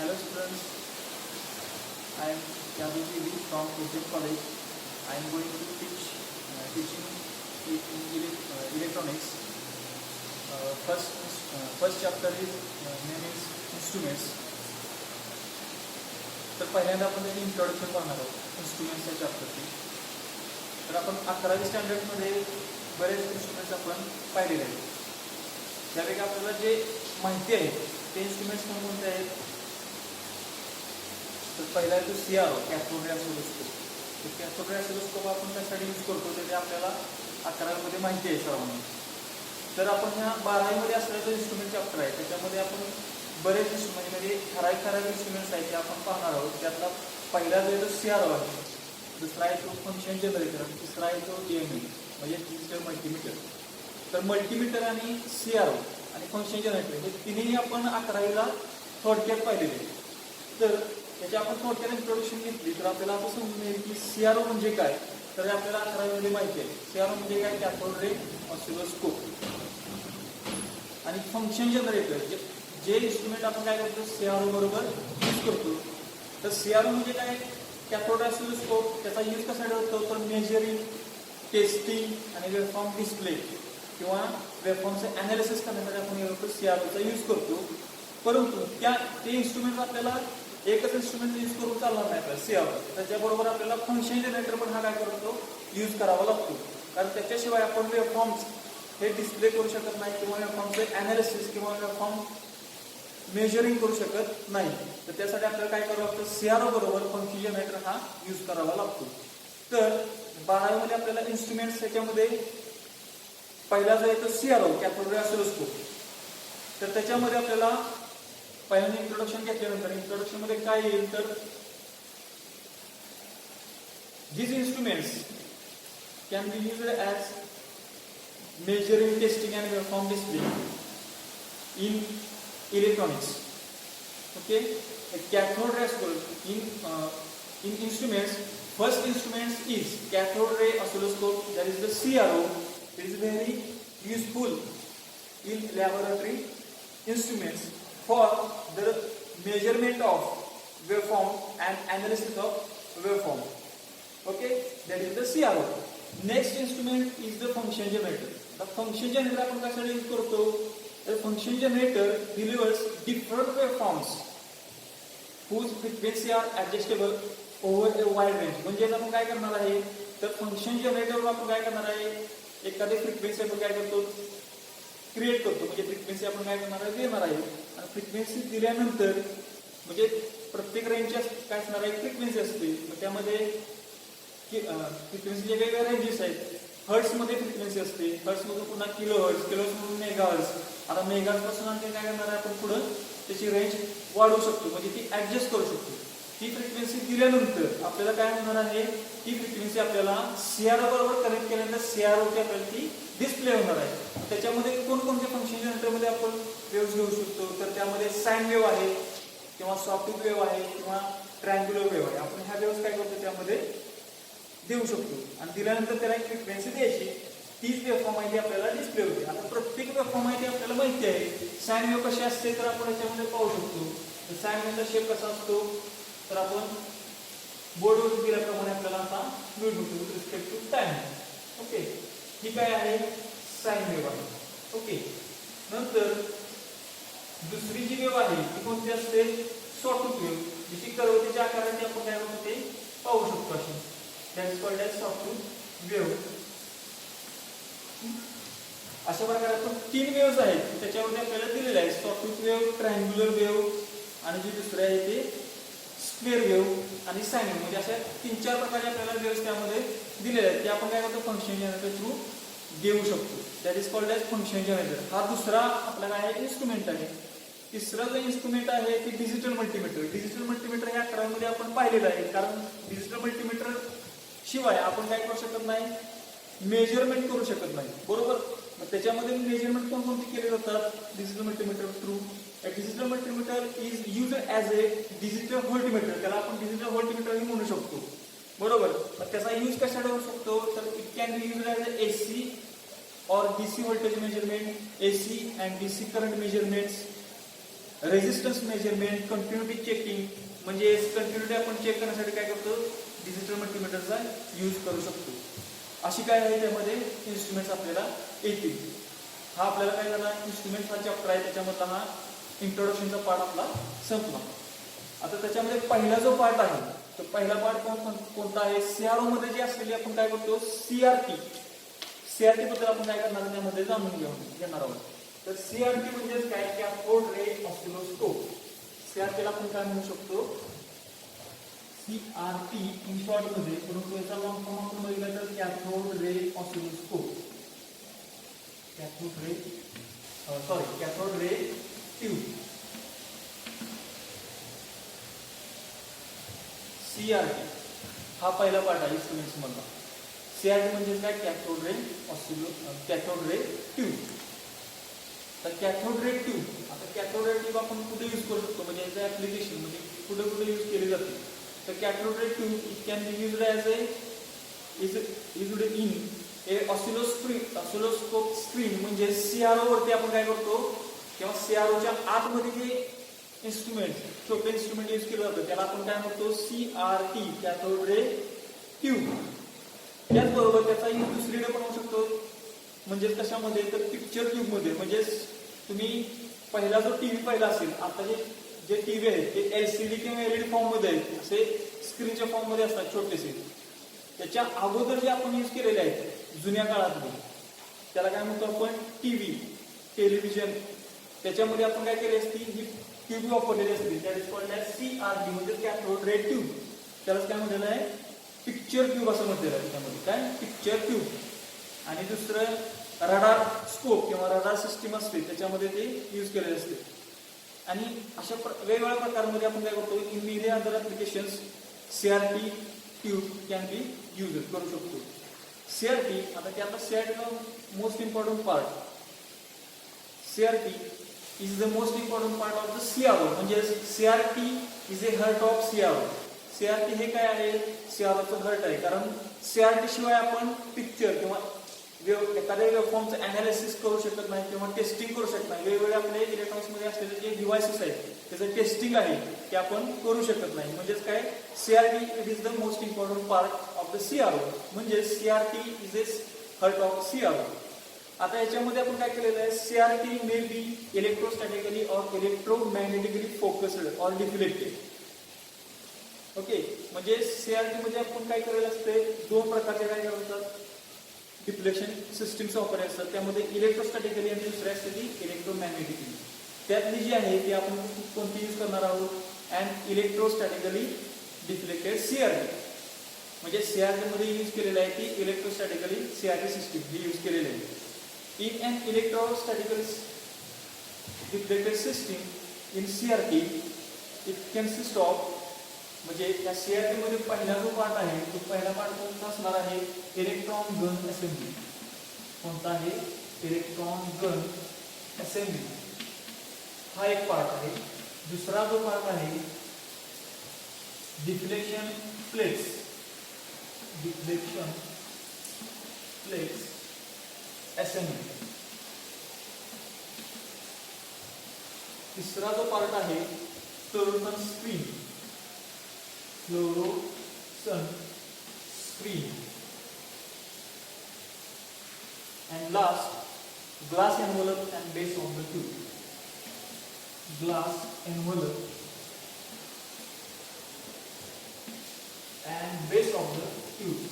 Hello students, I am Yadu Devi from Project College. I am going to teaching in electronics. First chapter is name is instruments. तर पहिल्यांदा आपण त्याचे introduction पाहणार आहोत इन्स्ट्रुमेंट्सच्या चॅप्टरची. तर आपण 11वी स्टँडर्डमध्ये बरेच इन्स्ट्रुमेंट्स आपण पाहिलेले आहेत. त्यापैकी आपल्याला जे माहिती आहे ते इन्स्ट्रुमेंट्स कोणते आहेत. तर पहिला आहे तो CRO कॅथोड रे ऑसिलोस्कोप. तर कॅथोड रे ऑसिलोस्कोप आपण कशासाठी यूज करतो ते आपल्याला 11वीमध्ये माहिती आहे सर्वांना. तर आपण ह्या 12वीमध्ये असलेला जो इन्स्ट्रुमेंट चॅप्टर आहे त्याच्यामध्ये आपण बरेच इन्स्ट्रुमेंट म्हणजे ठराविक इन्स्ट्रुमेंट्स आहेत ते आपण पाहणार आहोत. त्यातला पहिला जो आहे तो CRO आहे, दुसरा आहे तो फंक्शन जनरेटर, तिसरा आहे तो DME म्हणजे डिजिटल मल्टीमीटर. तर मल्टीमीटर आणि CRO आणि फंक्शन जनरेटर हे तिन्ही आपण 11वीला थोडक्यात पाहिलेले. तर त्याची आपण थोडक्यात इंट्रोडक्शन घेतली तर आपल्याला असं समजून येईल की CRO म्हणजे काय. तर आपल्याला 11वीमध्ये माहिती आहे CRO म्हणजे काय, कॅथोड रे ऑसिलोस्कोप. आणि फंक्शन जनरेटर जे इन्स्ट्रुमेंट आपण काय करतो CRO बरोबर यूज करतो. तर CRO म्हणजे काय, कॅथोड रे ऑसिलोस्कोप. त्याचा यूज कसा होतो तर मेजरिंग, टेस्टिंग आणि वेव्हफॉर्म डिस्प्ले किंवा वेव्हफॉर्मचं अनालिसिस करण्यासाठी आपण CROचा यूज करतो. परंतु ते इन्स्ट्रुमेंट आपल्याला एकच इन्स्ट्रुमेंट यूज करून चालणार नाही आपल्याला CRO. त्याच्याबरोबर आपल्याला फंक्शन जनरेटर पण हा काय करतो यूज करावा लागतो. कारण त्याच्याशिवाय आपण वेव्हफॉर्म्स हे डिस्प्ले करू शकत नाही किंवा वेव्हफॉर्मचं अनालिसिस किंवा वेव्हफॉर्म मेजरिंग करू शकत नाही. तर त्यासाठी आपल्याला काय करावं लागतं, CRO बरोबर फंक्शन जनरेटर हा यूज करावा लागतो. तर 12वीमध्ये आपल्याला इन्स्ट्रुमेंट्स त्याच्यामध्ये पहिला जो आहे तो CRO कॅथोड रे ऑसिलोस्कोप. तर त्याच्यामध्ये आपल्याला पहिल्यांदा इंट्रोडक्शन घेतल्यानंतर इंट्रोडक्शन मध्ये काय येईल तर these instruments can be used as measuring, testing and waveform display in electronics. Okay, a cathode ray oscilloscope in instruments. First instruments is cathode ray oscilloscope, that is the CRO. It is very useful in laboratory instruments for the measurement of waveform and analysis of waveform. Okay, that is the CRO. Next instrument is the function generator. The function generator आपण कशासाठी use करतो. The function generator delivers different waveforms whose frequency are adjustable over a wide range. म्हणजे आपण काय करणार आहे तर function जनरेटरवर आपण काय करणार आहे, एखादी फ्रिक्वेन्सी आपण काय करतो क्रिएट करतो. म्हणजे फ्रिक्वेन्सी आपण काय करणार आहे देणार आहे. आणि फ्रिक्वेन्सी दिल्यानंतर म्हणजे प्रत्येक रेंजच्या काय असणार आहे फ्रिक्वेन्सी असते. त्यामध्ये फ्रिक्वेन्सीचे वेगवेगळे रेंजेस आहेत. हर्ट्समध्ये फ्रिक्वेन्सी असते, हर्ट्समधून पुन्हा किलोहर्ट्स, किलोहर्ट्समधून मेगाहर्ट्स. आता मेगाहर्ट्सपासून आणखी काय करणार आहे आपण पुढं त्याची रेंज वाढवू शकतो म्हणजे ती ऍडजस्ट करू शकतो. ती फ्रिक्वेन्सी दिल्यानंतर आपल्याला काय होणार आहे, ती फ्रिक्वेन्सी आपल्याला CRO बरोबर कनेक्ट केल्यानंतर CROची आपल्याला ती डिस्प्ले होणार आहे. त्याच्यामध्ये कोणकोणते फंक्शन जनरेटरमध्ये आपण वेव्स घेऊ शकतो तर त्यामध्ये साइन वेव्ह आहे किंवा सॉफ्ट वेव्ह आहे किंवा ट्रायंग्युलर वेव्ह आहे. आपण ह्या वेव्स काय करतो त्यामध्ये देऊ शकतो आणि दिल्यानंतर त्याला एक फ्रिक्वेन्सी द्यायची. तीच वेव्हफॉर्म माहिती आपल्याला डिस्प्ले होते. आता प्रत्येक वेव्हफॉर्म माहिती आपल्याला माहिती आहे. साइन वेव्ह कशी असते तर आपण याच्यामध्ये पाहू शकतो. साइन वेव्हचा शेप कसा असतो तर आपण बोर्डवर दिल्याप्रमाणे आपल्याला आता मिळू शकतो with respect to time. Okay, ही काय आहे साइन वेव्ह आहे. ओके, नंतर दुसरी जी वेव्ह आहे ती कोणती असते सॉटूथ वेव्ह. जी कर्वतीच्या आकाराची आपण काय करतो ते पाहू शकतो अशी. That is called as sawtooth wave. अशा प्रकारे आपण 3 वेव्हज आहेत त्याच्यावरती आपल्याला दिलेले आहे सॉटूथ वेव्ह, ट्रायंग्युलर वेव्ह आणि जी दुसरी आहे ते स्क्वेअर वेव्ह आणि साइन वेव्ह. म्हणजे अशा 3-4 प्रकारे आपल्याला वेव्हज त्यामध्ये दिलेले आहेत. ते आपण काय करतो फंक्शन जनरेटर थ्रू देऊ शकतो. That is called as function generator. हा दुसरा आपला काय आहे इन्स्ट्रुमेंट आहे. तिसरा जो इन्स्ट्रुमेंट आहे ते डिजिटल मल्टीमीटर. डिजिटल मल्टीमीटर हे 11वीमध्ये आपण पाहिलेलं आहे. कारण डिजिटल मल्टीमीटर शिवाय आपण काय करू शकत नाही, मेजरमेंट करू शकत नाही. बरोबर, मग त्याच्यामध्ये मेजरमेंट कोणकोणती केले जातात digital multimeter through. Digital multimeter is used as A digital voltmeter. त्याला आपण डिजिटल व्होल्टमीटर ही म्हणू शकतो. बरोबर, मग त्याचा यूज कशासाठी होऊ शकतो तर it can be used as A AC or DC voltage measurement, AC and DC current measurements, resistance measurement, continuity checking, म्हणजे कंटिन्युटी आपण चेक करण्यासाठी काय करतो, डिजिटल मल्टीमीटरचा यूज करू शकतो. अशी काय आहे त्यामध्ये इन्स्ट्रुमेंट्स आपल्याला येतील. हा आपल्याला काय झाला, इन्स्ट्रुमेंट हा चॅप्टर आहे, त्याच्यामधला हा इंट्रोडक्शनचा पार्ट आपला संपला. आता त्याच्यामध्ये पहिला जो पार्ट आहे, तो पहिला पार्ट कोणता आहे, सीआरओ मध्ये जी असलेली आपण काय करतो, सीआरटी बद्दल आपण काय करणार त्यामध्ये जाणून घेणार आहोत. तर सीआरटी म्हणजे काय, कॅथोड रे ऑसिलोस्कोप. सीआरटीला आपण काय म्हणू शकतो, सीआरटी इन शॉर्ट मध्ये, परंतु याचा लॉंग फॉर्म आपण बघितला तर cathode ray oscilloscope, cathode ray tube. CRT हा पहिला पार्ट आहे इन्स्ट्रुमेंट्स मधला. सीआरटी म्हणजे काय, कॅथोड रे ट्यूब. तर कॅथोड रे ट्यूब, आता कॅथोड रे ट्यूब आपण कुठे यूज करू शकतो, म्हणजे याचं ऍप्लिकेशन म्हणजे कुठे कुठे यूज केली जाते. तर cathode ray tube it can be used as in A oscilloscope screen. म्हणजे सीआरओ वरती आपण काय करतो, किंवा सीआरओच्या आतमध्ये जे इन्स्ट्रुमेंट, छोटे इन्स्ट्रुमेंट यूज केलं जातं त्याला आपण काय म्हणतो, सीआरटी, कॅथोड रे ट्यूब. त्याचबरोबर त्याचा यूज दुसरीकडे पण होऊ शकतो, म्हणजे कशामध्ये, तर पिक्चर ट्यूब मध्ये. म्हणजे तुम्ही पहिला जो टीव्ही पाहिला असेल, आता जे टीव्ही आहेत ते एलसीडी किंवा एलईडी फॉर्म मध्ये आहेत, असे स्क्रीनच्या फॉर्म मध्ये असतात छोटेसे. त्याच्या अगोदर जे आपण यूज केलेले आहेत जुन्या काळातले, त्याला काय म्हणतो आपण, टीव्ही, टेलिव्हिजन, त्याच्यामध्ये आपण काय केली असती, ही ट्यूब वापरलेली असते. That is called as CRT, म्हणजे कॅथोड रे ट्यूब. त्यालाच काय म्हटलेलं आहे, पिक्चर ट्यूब असं म्हटलेलं आहे. त्यामध्ये काय, पिक्चर ट्यूब. आणि दुसरं रडार स्कोप किंवा रडार सिस्टीम असते, त्याच्यामध्ये ते यूज केलेले असते. आणि अशा वेगवेगळ्या प्रकारामध्ये आपण काय करतो, in many other applications CRT tube can be use करू शकतो. सीआरटी, आता त्यातला सीआरटीचा most important part, CRT is the most important part of the CRO. म्हणजे CRT is a heart of CRO. CRT हे काय आहे, सीआरओचं हर्ट आहे. कारण सीआरटी शिवाय आपण पिक्चर किंवा एखाद्या वेव्हफॉर्मचं अनालिसिस करू शकत नाही किंवा टेस्टिंग करू शकत नाही. वेगवेगळे आपले इलेक्ट्रॉनिक्समध्ये असलेले जे डिव्हायसेस आहेत त्याचं टेस्टिंग आहे ते आपण करू शकत नाही. म्हणजेच काय, CRT it is the most important part of the CRO. म्हणजे CRT is a heart of CRO. आता याच्यामध्ये आपण काय केलेलं आहे, सीआरटी मे बी इलेक्ट्रोस्टॅटिकली और इलेक्ट्रोमॅग्नेटिकली फोकस्ड और डिफ्लेक्टेड. ओके, म्हणजे सीआरटी मध्ये आपण काय केलेलं असते, दोन प्रकारचे काय करतात, डिफ्लेक्शन सिस्टीम्स वापरले असतात. त्यामध्ये इलेक्ट्रोस्टॅटिकली आणि दुसरी असते ती इलेक्ट्रोमॅग्नेटिकली. त्यातली जी आहे ती आपण कोणती यूज करणार आहोत, अँड इलेक्ट्रोस्टॅटिकली डिफ्लेक्टेड सीआरटी. म्हणजे सीआरटी मध्ये यूज केलेलं आहे ती इलेक्ट्रोस्टॅटिकली सीआरटी सिस्टीम ही यूज केलेली आहे. In an electrostatically deflected system in CRT it consist of, म्हणजे त्या सीआरटी मध्ये पहिला जो पार्ट आहे तो पहिला पार्ट कोणता असणार आहे, इलेक्ट्रॉन गन असेंब्ली. कोणता आहे, इलेक्ट्रॉन गन असेंब्ली हा एक पार्ट आहे. दुसरा जो पार्ट आहे डिफ्लेक्शन प्लेट्स, असेंब्ली. तिसरा जो पार्ट आहे फ्लोरोसन screen, and last glass envelope and base of the tube. Glass envelope and base of the tube.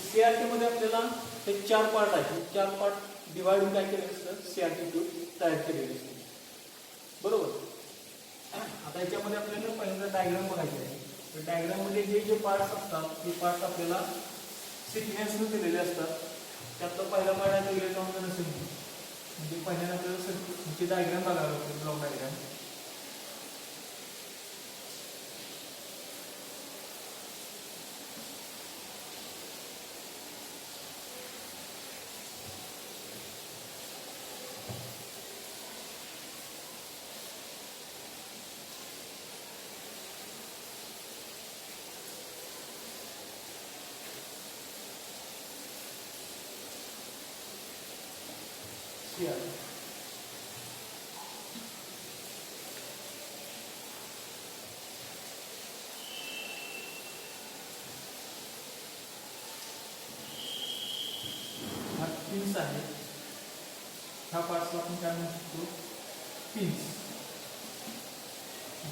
CRT मध्ये आपल्याला हे चार पार्ट आहेत. चार पार्ट डिवाइड होऊन काय केलेलं असतं, सीआरटी ट्यूब तयार केलेली असते. बरोबर. आता याच्यामध्ये आपल्याला पहिल्यांदा डायग्राम बघायचे आहे. तर डायग्राम मध्ये जे पार्ट्स असतात ते पार्ट्स आपल्याला सिक्वेन्सने दिलेले असतात. त्यातला पहिला पार्ट आहे इलेक्ट्रॉन गन असेंब्ली. म्हणजे पहिल्यांदा आपल्याला डायग्राम बघायला लागतो, ब्लॉक डायग्राम. आहे. ह्या पार्ट्सला आपण काय म्हणू शकतो, पिन्स,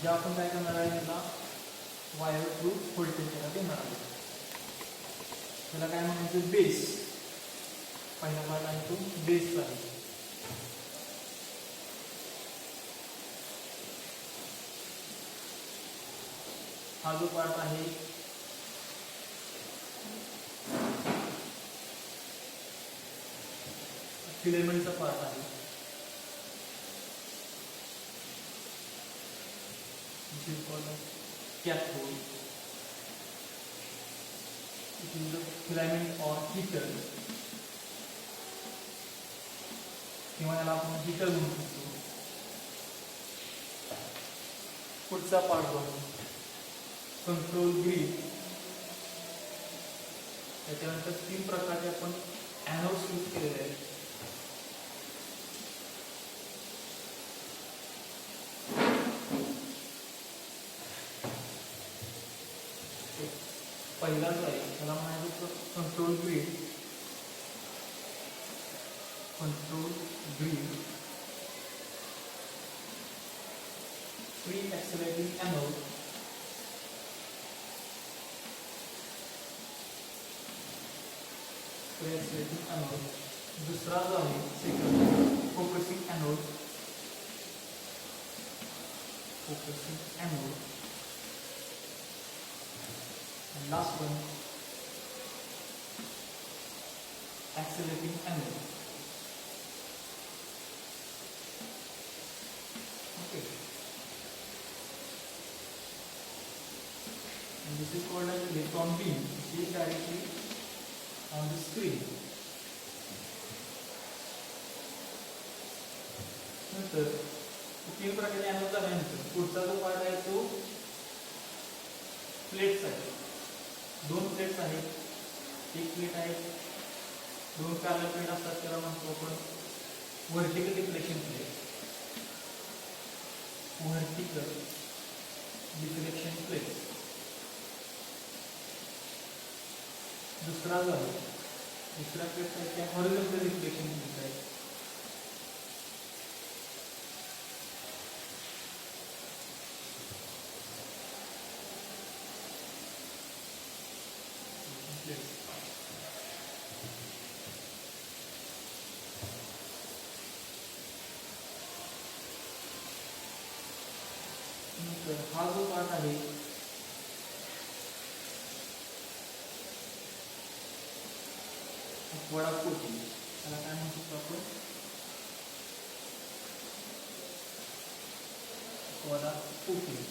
ज्या आपण काय करणार आहे, याला वायर थ्रू व्होल्टेज देणार आहे. त्याला काय म्हणायचं, बेस. पहिला पार्ट आहे तो बेसचा आहे. हा जो पार्ट आहे फिलेमेंटचा पार्ट आहे. This is called as cathode. It is the filament or heater. किंवा याला आपण हीटर म्हणू शकतो. पुढचा पार्ट बघू, कंट्रोल ग्रीड. त्याच्यानंतर 3 प्रकारचे आपण एनोड्स यूज केलेले आहेत. पहिला जो आहे त्याला म्हणायचं control grid. Control grid, free accelerating anode, free accelerating anode. दुसरा जो आहे second focusing anode, focusing anode. And last one, accelerating anode. Okay. And this is called as electron beam, which is directly on the screen. नंतर 3 प्रकारचे anode झाल्यानंतर पुढचा जो part आहे तो प्लेट्स आहे. 2 प्लेट्स आहेत. एक प्लेट आहे, 2 पॅरलल प्लेट असतात, त्याला म्हणतो आपण vertical deflection plate. Vertical deflection plate. दुसरा जो आहे, दुसरा प्लेट आहे त्या हॉरिझॉन्टल डिफ्लेक्शन प्लेट आहे. हा जो पार्ट आहे वडा कोटिंग, त्याला काय म्हणू शकतो आपण, वडा कोटिंग.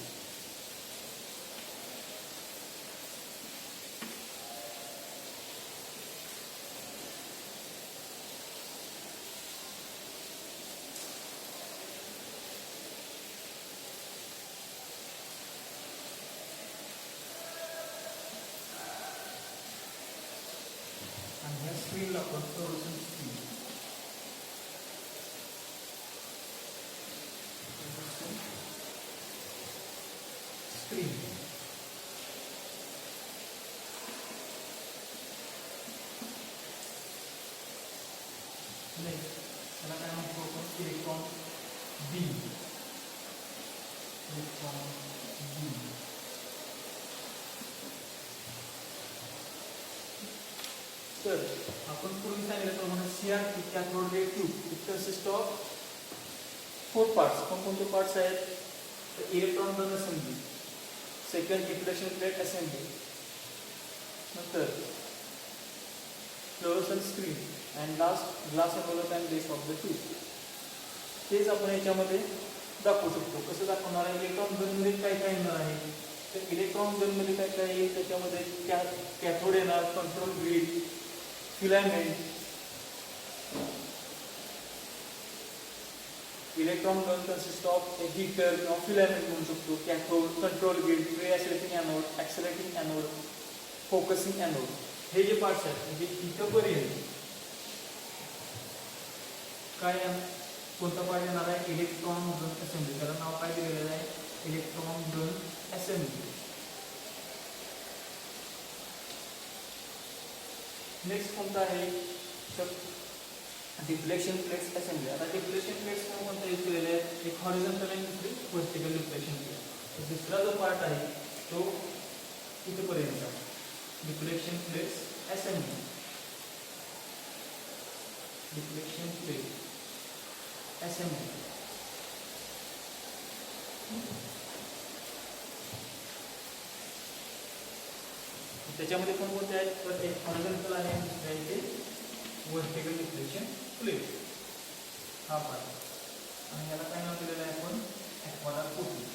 स्क्रीनला आपण फ्लोरोसेंट स्क्रीन, स्क्रीन. नेक्स्ट त्याला काय म्हणतो आपण, इलेक्ट्रॉन बीम. Electron beam. तर आपण पूर्वी सांगितल्याप्रमाणे CRT cathode ray tube it consist of 4 parts. कोणकोणते पार्ट्स आहेत, electron gun assembly, second deflection plate assembly, नंतर fluorescent screen and last glass envelope and base of the tube. तेच आपण याच्यामध्ये दाखवू शकतो. कसं दाखवणार आहे, इलेक्ट्रॉन गनमध्ये काय काय येणार आहे. तर इलेक्ट्रॉन गनमध्ये काय काय येईल, त्याच्यामध्ये कॅथोड येणार, control grid, filament. Electron gun consist of a heater किंवा फिलामेंट म्हणू शकतो, cathode, control grid, free accelerating anode, accelerating anode, focusing anode. हे जे पार्ट्स आहेत म्हणजे इथंपर्यंत काय कोणता पार्ट येणार आहे, इलेक्ट्रॉन गन असेंबली. त्याला नाव काय दिलेलं आहे, इलेक्ट्रॉन गन असेंबली. नेक्स्ट कोणता आहे, डिफ्लेक्शन प्लेट्स असेंबली. आता डिफ्लेक्शन प्लेट्स कोणता यूज केलेले आहेत, एक हॉरिझॉन्टल आणि दुसरी व्हर्टिकल डिफ्लेक्शन प्लेट. दुसरा जो पार्ट आहे तो इथपर्यंत deflection plates assembly. Deflection plate assembly. त्याच्यामध्ये कोणकोणते आहेत, तर एक हॉरिझॉन्टल आहे आणि दुसरे आहे ते व्हर्टिकल डिफ्लेक्शन प्लेट. हा पार्ट आणि याला काय नाव दिलेलं आहे आपण, ॲक्वाडा कोटिंग.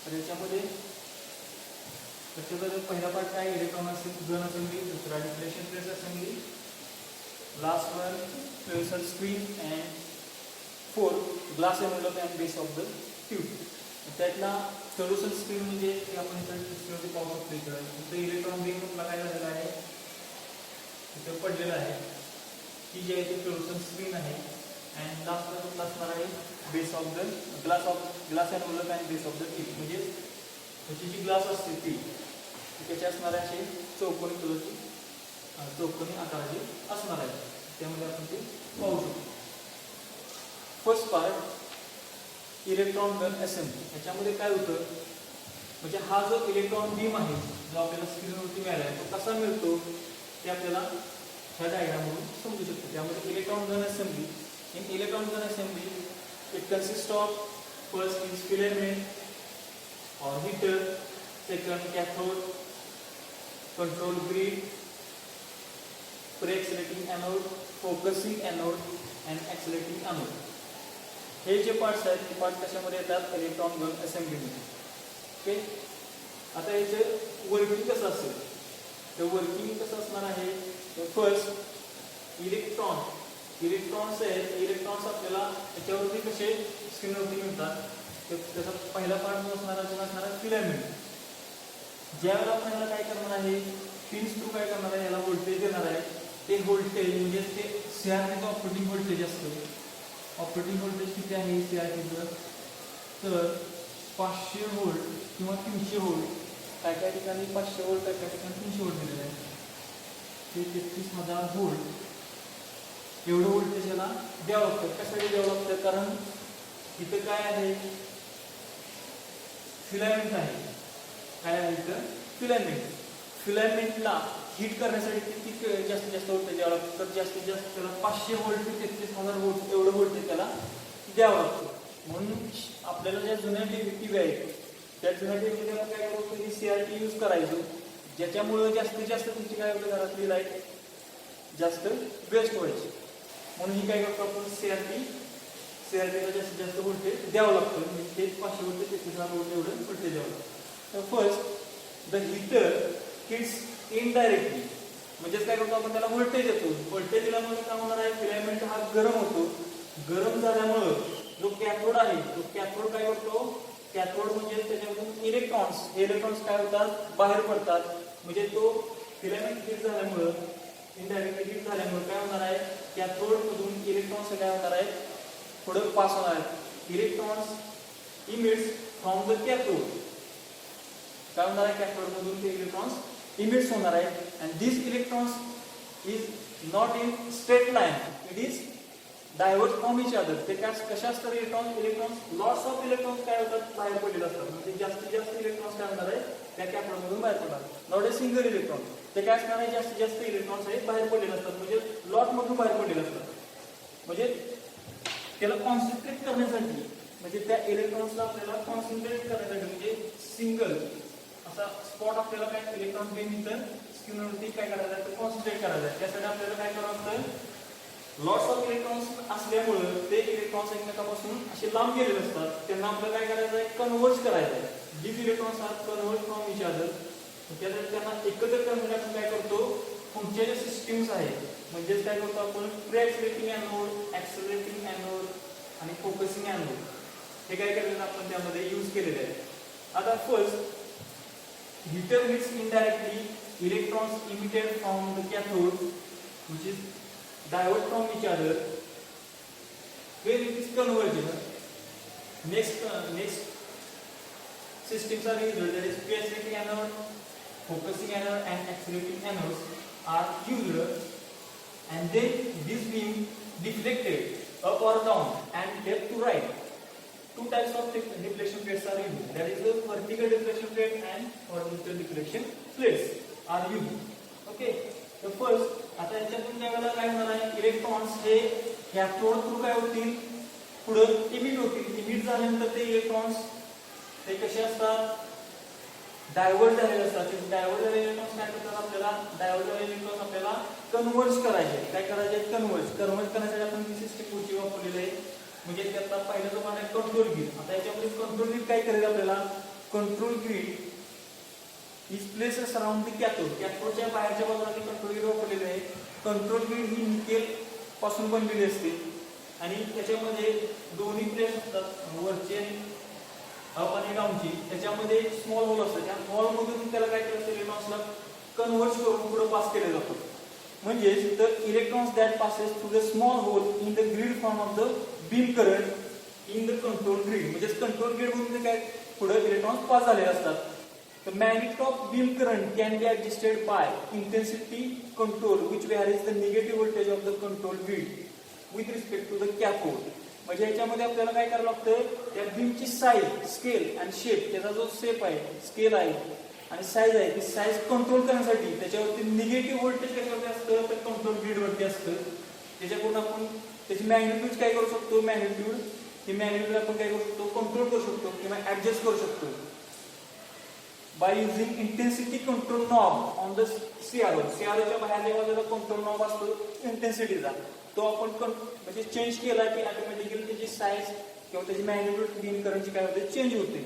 तर याच्यामध्ये पहिला पार्ट काय, इलेक्ट्रॉन गन असेंबली, दुसरा deflection plates assembly, last one fluid screen and fourth glass envelope and base of the tube. त्यातला सोल्युशन स्क्रीन म्हणजे आपण इथं पाहू शकतो. इथं इलेक्ट्रॉन बीम काय झालेला आहे, इथं पडलेलं आहे. ही जी आहे ती सोल्युशन स्क्रीन आहे. अँड लास्टला असणार आहे base of the glass envelope and base of the tube. म्हणजे त्याची जी ग्लास असते ती त्याची असणार आहे चौकोनी कलरची, चौकोनी आकाराची असणार आहे. त्यामध्ये आपण ते पाहू शकतो. First part electron gun assembly. ह्याच्यामध्ये काय होतं, म्हणजे हा जो इलेक्ट्रॉन बीम आहे जो आपल्याला स्क्रीनवरती मिळाला आहे तो कसा मिळतो ते आपल्याला ह्या डायग्रामवरून समजू शकतो. त्यामध्ये electron gun assembly, in electron gun assembly it consist of first is filament और heater, second cathode, control grid, pre-accelerating anode, focusing anode and accelerating anode. हे जे पार्ट्स आहेत ते पार्ट कशामध्ये येतात, इलेक्ट्रॉन गन असेंबलीमध्ये. ओके. आता याचं वर्किंग कसं असेल, तर वर्किंग कसं असणार आहे, फर्स्ट इलेक्ट्रॉन्स आहेत. इलेक्ट्रॉन्स आपल्याला याच्यावरती कसे स्क्रीनवरती मिळतात, तर त्याचा पहिला पार्ट जो असणार आहे फिलामेंट. ज्यावेळेला आपण याला काय करणार आहे, पिन्स थ्रू काय करणार आहे, याला व्होल्टेज देणार आहे. ते व्होल्टेज म्हणजे ते सीआरटीचं ऑपरेटिंग व्होल्टेज असतं. ऑपरेटिंग व्होल्टेज किती आहे सीआरटीचं, तर 500 व्होल्ट किंवा 300 व्होल्ट. काय काय ठिकाणी 500 व्होल्ट, काय काय ठिकाणी 300 व्होल्ट दिलेलं आहे. ते 33,000 व्होल्ट एवढं व्होल्टेज याला द्यावं लागतं. कशासाठी द्यावं लागतं, कारण इथं काय आहे, फिलामेंट आहे. काय आहे इथं, फिलामेंटला हीट करण्यासाठी किती जास्तीत जास्त व्होल्टेज द्यावं लागतं, तर जास्तीत जास्त त्याला 500 व्होल्ट ते 33,000 व्होल्ट एवढं व्होल्टेज त्याला द्यावं लागतं. म्हणून आपल्याला ज्या जुन्या टीव्ही आहेत त्या जुन्या टीव्हीमध्ये आपण काय करतो, की सीआरटी यूज करायचो, ज्याच्यामुळं जास्तीत जास्त तुमची काय होतं, घरातली लाईट जास्त वेस्ट व्हायची. म्हणून ही काय करतो आपण, सीआरटीला जास्तीत जास्त व्होल्टेज द्यावं लागतं. म्हणजे ते 500 व्होल्ट ते 33,000 व्होल्ट एवढं व्होल्टेज द्यावं लागतं. तर first the heater hits indirectly, म्हणजेच काय करतो आपण, त्याला व्होल्टेज येतो. व्होल्टेज दिल्यामुळे काय होणार आहे, फिलामेंट हा गरम होतो. गरम झाल्यामुळं जो कॅथोड आहे तो कॅथोड काय करतो, कॅथोड म्हणजे त्याच्यामधून इलेक्ट्रॉन्स काय होतात, बाहेर पडतात. म्हणजे तो फिलामेंट हीट झाल्यामुळं, इनडायरेक्टली हीट झाल्यामुळे काय होणार आहे, कॅथोड मधून इलेक्ट्रॉन्स काय होणार आहे, थोडं पास होणार आहे. Electrons emits from the cathode. काय होणार आहे, कॅथोड मधून ते इलेक्ट्रॉन्स इमिट्स होणार आहे. And this electrons is not in straight line, it is diverge from each other. ते काय कशा असतात, इलेक्ट्रॉन्स लॉट्स ऑफ इलेक्ट्रॉन्स काय होतात, बाहेर पडलेले असतात. म्हणजे जास्तीत जास्त इलेक्ट्रॉन्स काय होणार आहे, त्या कॅथोड मधून बाहेर पडणार. नॉट ए सिंगल इलेक्ट्रॉन, ते काय असणार आहे, जास्तीत जास्त इलेक्ट्रॉन्स आहेत बाहेर पडलेले असतात. म्हणजे लॉट मधून बाहेर पडलेले असतात. म्हणजे त्याला कॉन्सन्ट्रेट करण्यासाठी, म्हणजे त्या इलेक्ट्रॉन्सला आपल्याला कॉन्सन्ट्रेट करण्यासाठी, म्हणजे सिंगल असा स्पॉट आपल्याला काय इलेक्ट्रॉन बीम इथं स्क्रीनवरती काय करायचं आहे, कॉन्सन्ट्रेट करायचं आहे. त्यासाठी आपल्याला काय करावं लागतं, लॉट्स ऑफ इलेक्ट्रॉन्स असल्यामुळं ते इलेक्ट्रॉन्स एकमेकांपासून असे लांब गेलेले असतात. त्यांना आपल्याला काय करायचं आहे, कन्व्हर्ट करायचं आहे. जी electrons are convert from each other, त्यासाठी त्यांना एकत्र करण्यासाठी आपण काय करतो, पुढच्या ज्या सिस्टीम्स आहेत, म्हणजेच काय करतो आपण, प्री-एक्सिलेटिंग एनोड, एक्सिलेटिंग एनोड आणि फोकसिंग एनोड, हे काय केलेलं आपण त्यामध्ये यूज केलेले आहे. आता first heater hits indirectly electrons emitted from the cathode which is divert from each other when it is converged. Next systems are used, that is free accelerating anode, focusing anode and accelerating anodes are used, and then this beam deflected up or down and left to right. Two types of deflection plates are used, that is the vertical deflection plate and horizontal deflection plates are used. Okay, the first, आता याच्यातून त्यावेळेला काय होणार आहे, electrons हे cathode through काय होतील, पुढे इमिट होतील. इमिट झाल्यानंतर ते इलेक्ट्रॉन्स ते कसे असतात, डायव्हर्ट झालेले असतात. ते डायव्हर्ट झालेले इलेक्ट्रॉन्स काय करतात, आपल्याला डायव्हर्ट झालेले इलेक्ट्रॉन्स आपल्याला कन्व्हर्ट करायचे. काय करायचे, कन्व्हर्ट करण्यासाठी आपण ही सिस्टीम पुढची वापरलेली आहे. म्हणजे त्यातला पहिला जो पार्ट आहे कंट्रोल ग्रीड. आता याच्यामध्ये कंट्रोल ग्रीड काय करेल, आपल्याला control grid is place surround the cathode. कॅथोडच्या बाहेरच्या बाजूला ते कंट्रोल ग्रीड वापरलेले आहे. कंट्रोल ग्रीड ही निकेल पासून बनलेली असते आणि त्याच्यामध्ये दोन्ही प्लेस असतात, वरचे अप आणि डाऊनची. त्याच्यामध्ये स्मॉल होल असतात. त्या हॉल मधून त्याला काय करायचं, इलेक्ट्रॉन्सला कन्व्हर्ट करून पुढे पास केले जातो. म्हणजे the electrons that passes through the small hole in the grid form of the beam current in the control grid. म्हणजे कंट्रोल ग्रीड मधून काय पुढे इलेक्ट्रॉन्स पास झालेले असतात. The magnet of beam current can be adjusted by intensity control, which varies the negative voltage of the control grid with respect to the cathode. म्हणजे याच्यामध्ये आपल्याला काय करावं लागतं, त्या बीमची साईज, स्केल आणि शेप, त्याचा जो शेप आहे, स्केल आहे आणि साईज आहे, ती साईज कंट्रोल करण्यासाठी त्याच्यावरती निगेटिव्ह व्होल्टेज कशावरती असतं, तर कंट्रोल ग्रीड वरती असतं. त्याच्याकडून आपण त्याची मॅग्निट्यूड काय करू शकतो, ही मॅग्निट्यूड आपण काय करू शकतो, कंट्रोल करू शकतो किंवा ऍडजस्ट करू शकतो. by using intensity control knob on the CRO. CROच्या बाहेरच्या बाजूला कंट्रोल नॉब असतो इंटेन्सिटीचा, तो आपण म्हणजे चेंज केला की ऑटोमॅटिकली त्याची साईज किंवा त्याची मॅग्निट्यूड बीम करंटची काय होते, चेंज होते.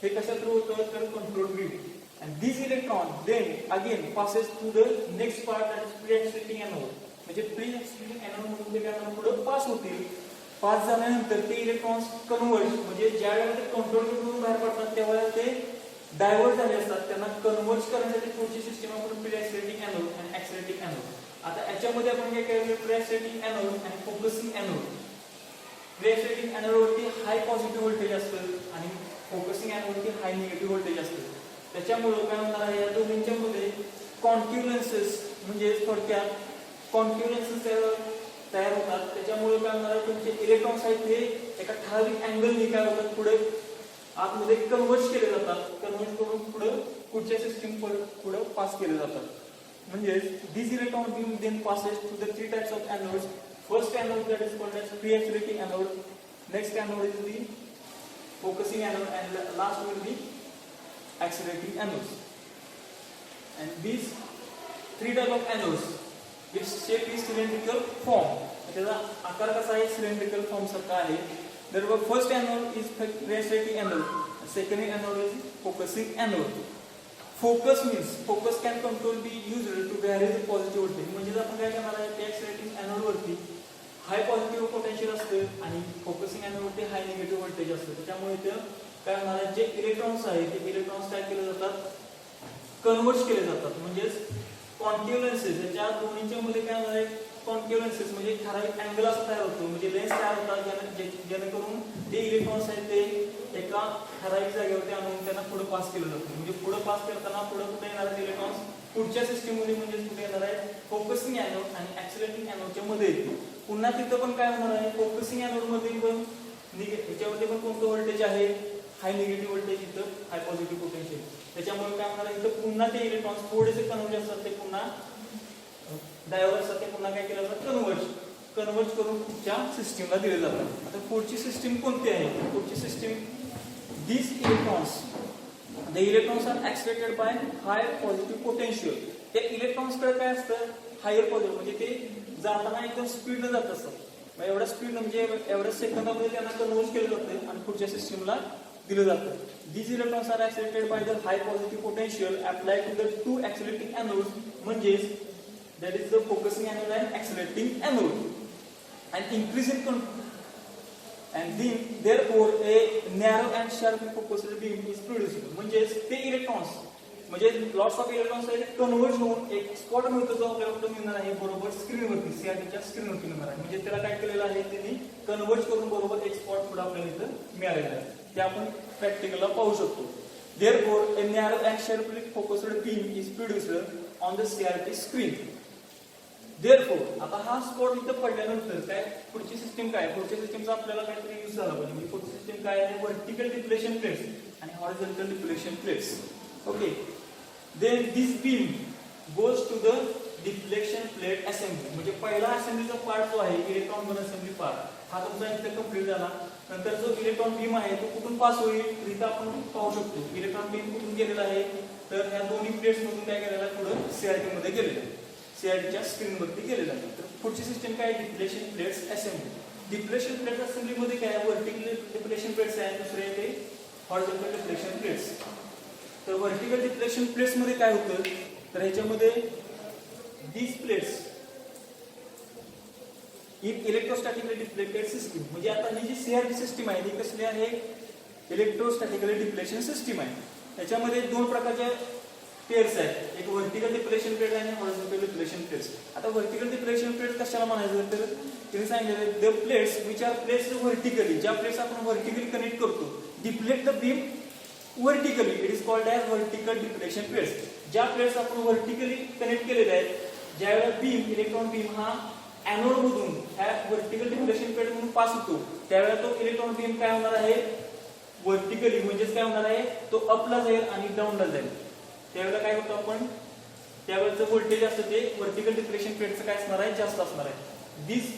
हे कशा थ्रू होतं, तर control grid. and this electron then again passes to the next part, that is pre-exciting anode. म्हणजे pre-exciting anode मधून ते काय पुढे पास होतील. पास झाल्यानंतर ते इलेक्ट्रॉन्स कन्व्हर्ट, म्हणजे ज्या वेळेला ते कंट्रोल ग्रीडमधून बाहेर पडतात त्यावेळेला ते डायव्हर्ट झाले असतात. त्यांना कन्व्हर्ट करण्यासाठी पुढची सिस्टीम आपण प्री-एक्साइटिंग एनोड आणि एक्साइटिंग एनोड. आता याच्यामध्ये आपण काय केलं, प्री-एक्साइटिंग एनोड आणि फोकसिंग एनोड. प्री-एक्साइटिंग एनोड वरती हाय पॉझिटिव्ह व्होल्टेज असतं आणि फोकसिंग एनोड वरती हाय निगेटिव्ह व्होल्टेज असतं. त्याच्यामुळे काय होणार आहे, या दोन्हींच्या मध्ये कॉन्क्युलेन्सेस, म्हणजे थोडक्यात कॉन्क्युलेन्सेस तयार होतात. त्याच्यामुळे काय होणार आहे, तुमचे इलेक्ट्रॉन्स आहेत ते एका ठराविक अँगलने काय होतात, पुढे आतमध्ये कन्व्हर्ट केले जातात. कन्व्हर्ट करून पुढे पुढच्या सिस्टीम पुढे पास केले जातात. म्हणजे this electron beam then passes to the 3 types of anodes. First anode that is called as pre-exciting anode, next anode is the focusing anode, and last will be accelerating anodes. And these 3 type of anodes, its shape is cylindrical form. त्याचा आकार कसा आहे, cylindrical form सारखा आहे. Therefore, first anode is pre-exciting anode, second anode is focusing anode. Focus means focus can control be used to vary the positive voltage. म्हणजे आपण काय करणार आहे, pre-exciting anode वरती हाय पॉझिटिव्ह पोटेन्शियल असतं आणि फोकसिंग एनोड वरती हाय निगेटिव्ह व्होल्टेज असतं. त्यामुळे ते काय होणार आहे, जे इलेक्ट्रॉन्स आहेत ते इलेक्ट्रॉन्स काय केले जातात, कन्व्हर्ट केले जातात. म्हणजे कॉन्क्युलेन्सेस, याच्या दोन्हीच्या मध्ये काय होणार आहे, कॉन्क्युलेन्सेस म्हणजे ठराविक अँगल असा तयार होतो, म्हणजे लेन्स तयार होतात जेणेकरून ते इलेक्ट्रॉन्स आहेत ते एका ठराविक जागेवरती आणून त्यांना पुढे पास केलं जातं. म्हणजे पुढे पास करताना पुढे कुठे येणार आहे इलेक्ट्रॉन्स, पुढच्या सिस्टीम मध्ये म्हणजे कुठे येणार आहे, फोकसिंग एनोड आणि एक्सिलरेटिंग एनोडच्या मध्ये येते. पुन्हा तिथं पण काय होणार आहे, फोकसिंग एनोड मध्ये पण याच्यामध्ये पण कोणतं व्होल्टेज आहे, हाय निगेटिव्ह व्होल्टेज, इथं हाय पॉझिटिव्ह पोटेन्शियल. त्याच्यामुळे काय होणार आहे, इथं पुन्हा ते इलेक्ट्रॉन्स थोडेसे कन्व्हर्ट असतात, ते पुन्हा डायव्हर्ट असतात, ते पुन्हा काय केलं जातं, कन्व्हर्ट करून पुढच्या सिस्टीमला दिले जातात. आता पुढची सिस्टीम कोणती आहे, पुढची system these electrons, the electrons are accelerated by higher positive potential. ते इलेक्ट्रॉन्स कडे काय असतं, हायर पॉझिटिव्ह, म्हणजे ते जाताना एकदम स्पीडने जात असतात. एवढ्या स्पीड म्हणजे एवढ्या सेकंदामध्ये त्यांना कन्व्हर्ट केलं जातं आणि पुढच्या सिस्टीमला दिलं जातं. These electrons are accelerated by the high positive potential applied to the 2 accelerating anodes, म्हणजे that is the focusing anode and accelerating anode, and increase in and then therefore a narrow and sharply focused beam is produced. म्हणजे ते electrons म्हणजे lots of electrons आहेत convert होऊन एक spot मिळतो, जो आपल्याला कुठे मिळणार आहे, बरोबर स्क्रीनवरती, सीआरटीच्या स्क्रीनवरती मिळणार आहे. म्हणजे त्याला काय केलेलं आहे, त्यांनी कन्व्हर्ट करून बरोबर एक स्पॉट पुढे आपल्याला इथं मिळालेला आहे. ते आपण प्रॅक्टिकलला पाहू शकतो. Therefore, a narrow and sharply focused beam is produced on the CRT screen. Therefore, आता हा स्पॉट इथं पडल्यानंतर काय पुढची सिस्टीम काय, पुढच्या सिस्टीमचा आपल्याला काहीतरी यूज झाला पाहिजे. म्हणजे पुढची सिस्टीम काय आहे, व्हर्टिकल डिप्लेशन प्लेट्स आणि horizontal depletion plates. Okay, then this beam goes to the deflection plate assembly. म्हणजे पहिला असेंब्लीचा पार्ट जो आहे इलेक्ट्रॉन बीम असेंब्ली पार्ट, हा तुमचा इथे कंप्लीट झाला. नंतर जो इलेक्ट्रॉन बीम आहे तो कुठून पास होईल, इथं आपण पाहू शकतो. इलेक्ट्रॉन बीम कुठून गेलेला आहे, तर ह्या दोन्ही प्लेट्स मधून काय गेलेला आहे, पुढे सीआरटी मध्ये गेलेला आहे, सीआरटीच्या स्क्रीन वरती गेलेला आहे. तर पुढची सिस्टीम काय, depletion plates assembly. Depletion plate assembly मध्ये काय, व्हर्टिकल डिप्लेशन प्लेट्स आहे, दुसरे ते हॉरिझॉन्टल डिप्लेशन प्लेट्स. तर व्हर्टिकल डिप्लेशन प्लेट्स मध्ये काय होतं, तर ह्याच्यामध्ये these plates in electrostatically deflected system. म्हणजे आता ही जी सीआरटी सिस्टीम आहे ती कसली आहे, इलेक्ट्रोस्टॅटिकली डिप्लेशन सिस्टीम आहे. त्याच्यामध्ये दोन प्रकारच्या पेअर्स आहेत, एक व्हर्टिकल डिप्लेशन प्लेट आणि हॉरिझॉन्टल डिप्लेशन प्लेट्स. आता व्हर्टिकल डिप्लेशन प्लेट कशाला म्हणायचं, तर तिने सांगितलं the plates which are placed vertically, ज्या प्लेट्स आपण व्हर्टिकली कनेक्ट करतो, deplete the beam vertically, it is called as vertical depletion plates. ज्या प्लेट्स आपण व्हर्टिकली कनेक्ट केलेल्या आहेत, ज्यावेळेला बीम इलेक्ट्रॉन बीम हा एनोड मधून ह्या व्हर्टिकल डिप्लेशन प्लेट मधून पास होतो, त्यावेळेला तो इलेक्ट्रॉन बीम काय होणार आहे, व्हर्टिकली म्हणजेच काय होणार आहे, तो अपला जाईल आणि डाऊनला जाईल. त्यावेळेला काय होतं आपण, त्यावेळेचं व्होल्टेज असतं ते व्हर्टिकल डिप्लेशन प्लेटचं काय असणार आहे, जास्त असणार आहे. This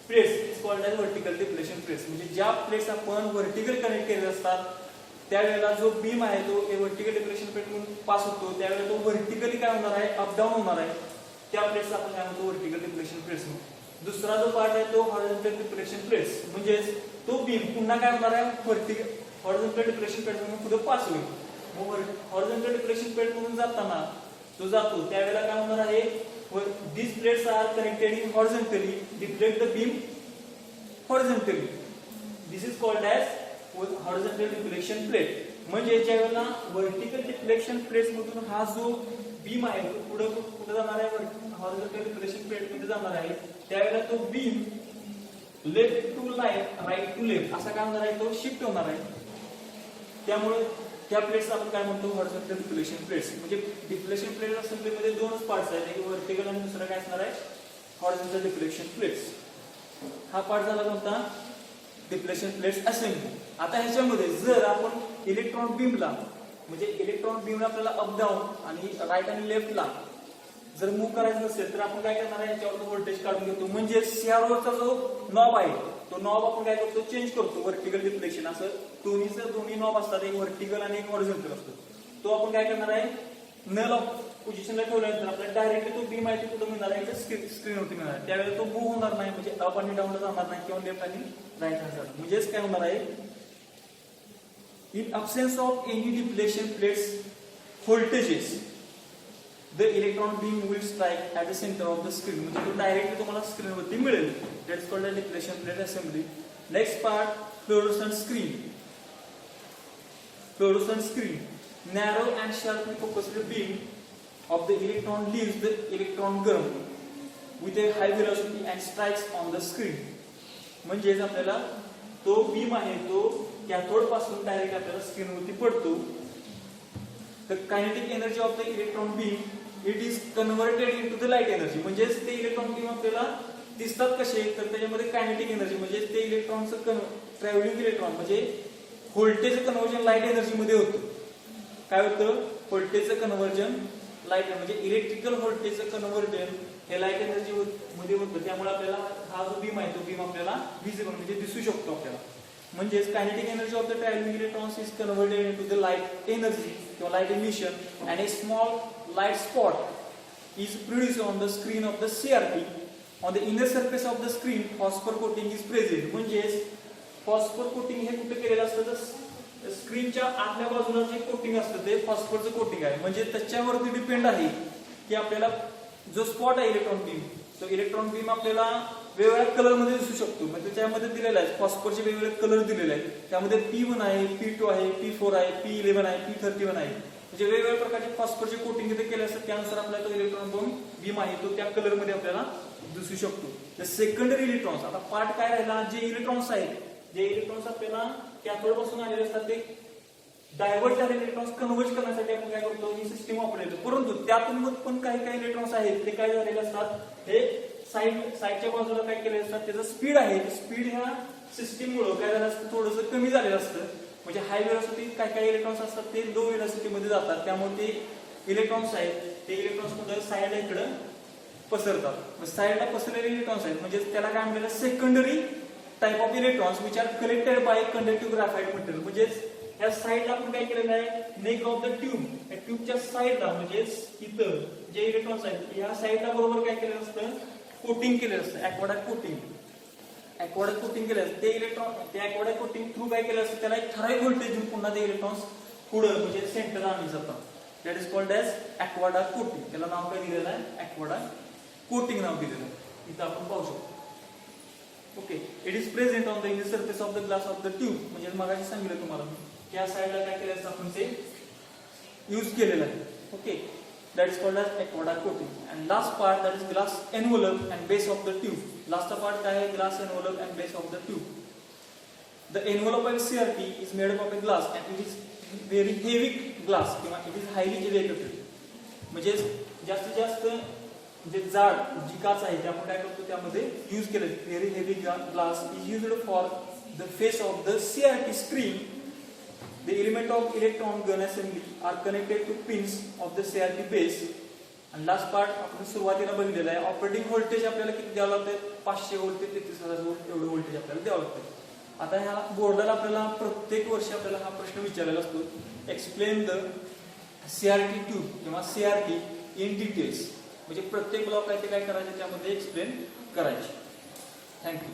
plates is called as vertical depletion plates. म्हणजे ज्या प्लेट्स आपण व्हर्टिकल कनेक्ट केलेले असतात, त्यावेळेला जो बीम आहे तो व्हर्टिकल डिप्लेशन प्लेट मधून पास होतो, त्यावेळेला तो व्हर्टिकली काय होणार आहे, अप डाऊन होणार आहे. त्या प्लेट्स आपण काय म्हणतो, व्हर्टिकल डिप्लेशन प्लेट्स. दुसरा जो पार्ट आहे तो हॉरिझॉन्टल डिप्लेशन प्लेट्स. म्हणजे तो बीम पुन्हा काय होणार आहे, हॉरिझॉन्टल डिप्लेशन प्लेट मधून पुढे पास होईल. मग हॉरिझॉन्टल डिप्लेशन प्लेट मधून जाताना तो जातो, त्यावेळेला काय होणार आहे, these plates are connected in horizontally, deflect the beam horizontally. This is called as horizontal deflection plate. म्हणजे ज्यावेळेला व्हर्टिकल डिफ्लेक्शन प्लेट्स मधून हा जो बीम आहे तो पुढे जाणार आहे, हॉरिझॉन्टल डिफ्लेक्शन प्लेट मध्ये जाणार आहे, त्यावेळेला तो beam left to right to left असा काय होणार आहे, तो शिफ्ट होणार आहे. त्यामुळे त्या प्लेट्स आपण काय म्हणतो, हॉरिझॉन्टल डिफ्लेक्शन प्लेट्स. म्हणजे डिफ्लेक्शन प्लेट असेंब्लीमध्ये दोनच पार्ट्स आहेत, एक व्हर्टिकल आणि दुसरा काय असणार आहे, हॉरिझॉन्टल डिफ्लेक्शन प्लेट्स. हा पार्ट झाला कोणता, डिप्लेशन प्लेट्स असेंब्ली. आता ह्याच्यामध्ये जर आपण इलेक्ट्रॉन बीमला, म्हणजे इलेक्ट्रॉन बीमला आपल्याला अप डाऊन आणि राईट आणि लेफ्टला जर मूव्ह करायचं असेल, तर आपण काय करणार आहे, याच्यावर व्होल्टेज काढून घेतो. म्हणजे सीआरओचा जो नॉब आहे तो नॉब आपण काय करतो, चेंज करतो. व्हर्टिकल डिप्लेशन असं दोन्ही नॉब असतात, एक व्हर्टिकल आणि एक हॉरिझॉन्टल असतो. तो आपण काय करणार आहे, नल ऑफ पोझिशनला ठेवल्यानंतर आपल्याला डायरेक्टली तो बीम आहे तो कुठं मिळणार आहे, स्क्रीनवरती मिळणार आहे. त्यावेळेला तो मूव्ह होणार नाही, म्हणजे अप आणि डाऊनला जाणार नाही किंवा लेफ्ट आणि राईट हँड साइड. म्हणजेच काय होणार आहे, in absence of any depletion plates voltages the electron beam will strike at the centre of the screen. म्हणजे तो डायरेक्टली तुम्हाला स्क्रीनवरती मिळेल. That's called depletion plate assembly. Next part, fluorescent screen. Fluorescent screen, narrow and sharply focused beam of the electron leaves the electron gun with a high velocity and strikes on the screen. म्हणजेच आपल्याला तो beam आहे तो cathode पासून direct आपल्याला स्क्रीनवरती पडतो. The kinetic energy of the electron beam, it is converted into the light energy. म्हणजेच ते इलेक्ट्रॉन बीम आपल्याला दिसतात कसे, तर त्याच्यामध्ये कायनेटिक एनर्जी म्हणजे ते इलेक्ट्रॉनचं ट्रॅव्हलिंग इलेक्ट्रॉन म्हणजे व्होल्टेज कन्व्हर्जन लाईट एनर्जी मध्ये होतं. काय होतं, व्होल्टेजचं कन्व्हर्जन लाईट म्हणजे इलेक्ट्रिकल व्होल्टेजचं कन्व्हर्जन हे लाईट एनर्जी मध्ये होतं. त्यामुळे आपल्याला हा जो बीम आहे तो बीम आपल्याला विजिबल म्हणजे दिसू शकतो आपल्याला. म्हणजेच kinetic energy of the travelling electrons is converted into the light energy किंवा light emission and a small light spot is produced on the screen of the CRT. On the inner surface of the screen phosphor coating is present. म्हणजेच phosphor coating हे कुठे केलेलं असतं, तर स्क्रीनच्या आतल्या बाजूला जे कोटिंग असतं ते फॉस्फरचं कोटिंग आहे. म्हणजे त्याच्यावरती डिपेंड आहे की आपल्याला जो स्पॉट आहे इलेक्ट्रॉन बीम, तो इलेक्ट्रॉन बीम आपल्याला वेगवेगळ्या कलर मध्ये दिसू शकतो. म्हणजे त्याच्यामध्ये दिलेला आहे फॉस्फरचे वेगवेगळे कलर दिलेले आहेत. त्यामध्ये P1 आहे, P2 आहे, P4 आहे, P11 आहे, P31 आहे. म्हणजे वेगवेगळ्या प्रकारचे फॉस्फरचे कोटिंग तिथे केले असतात. त्यानुसार आपल्याला तो इलेक्ट्रॉन बीम आहे तो त्या कलर मध्ये आपल्याला दिसू शकतो. द सेकंडरी इलेक्ट्रॉन्स, आता पार्ट काय राहिला, जे इलेक्ट्रॉन्स आहेत, जे इलेक्ट्रॉन्स आपल्याला कॅथोड पासून आलेले असतात ते डायव्हर्ट झालेले इलेक्ट्रॉन्स कन्व्हर्ट करण्यासाठी आपण काय करतो, ही सिस्टीम वापरलेली. परंतु त्यातून मग पण काही काही इलेक्ट्रॉन्स आहेत ते काय झालेले असतात, हे साईडच्या बाजूला काय केलेले असतात, त्याचं स्पीड आहे, स्पीड ह्या सिस्टीम मुळे काय झालं असतं, थोडंसं कमी झालेलं असतं. म्हणजे हाय व्हेलॉसिटी काही काही इलेक्ट्रॉन्स असतात ते लो व्हेलॉसिटी मध्ये जातात, त्यामुळे ते इलेक्ट्रॉन्स आहेत ते इलेक्ट्रॉन्स मध्ये साईडला इकडे पसरतात. साईडला पसरलेले इलेक्ट्रॉन्स आहेत म्हणजे त्याला काय म्हणतात, secondary type of electrons which are collected by conductive graphite material. म्हणजेच या साईडला आपण काय केलेलं आहे, नेक ऑफ द ट्यूब, या ट्यूबच्या साईडला म्हणजे इथं जे इलेक्ट्रॉन्स आहेत या साईडला बरोबर काय केलेलं असतं, कोटिंग केलेलं असतं, ऍक्वाडाइट कोटिंग. ऍक्वाडाइट कोटिंग केलं असतं ते इलेक्ट्रॉन, ते ऍक्वाडाइट कोटिंग थ्रू काय केलं असतं, त्याला एक ठराविक व्होल्टेज देऊन पुन्हा ते इलेक्ट्रॉन्स पुढे म्हणजे सेंटरला आणले जातात. That is called as aquadag coating. त्याला नाव काय दिलेलं आहे, ऍक्वाडाइट कोटिंग नाव दिलेलं आहे. इथं आपण पाहू शकतो. Okay, it is present on the inner surface of the glass of the tube. म्हणजे मगाशी सांगितलं तुम्हाला या साईडला काय केलं असतं आपण ते यूज केलेलं आहे. Okay, that is called as aqueduct coating. And last part, that is glass envelope and base of the tube. Last part काय आहे, glass envelope and base of the tube. The envelope of CRT is made up of a glass and it is very heavy glass किंवा it is highly electroplated. म्हणजे जास्तीत जास्त जे जाड जी काच आहे ते आपण काय करतो त्यामध्ये यूज केलं. Very heavy glass is used for the face of the CRT screen. The element of electron gun assembly are connected to pins of the CRT base. And last part आपण सुरुवातीला बघितलेलं आहे, ऑपरेटिंग व्होल्टेज आपल्याला किती द्यावं लागतं, 500 volt ते 33,000 volt एवढं व्होल्टेज आपल्याला द्यावं लागतं. आता ह्या बोर्डाला आपल्याला प्रत्येक वर्षी आपल्याला हा प्रश्न विचारलेला असतो, एक्सप्लेन द CRT ट्यूब किंवा CRT इन डिटेल्स. म्हणजे प्रत्येक ब्लॉक आहे ते काय करायचे त्यामध्ये एक्सप्लेन करायचे. थँक्यू.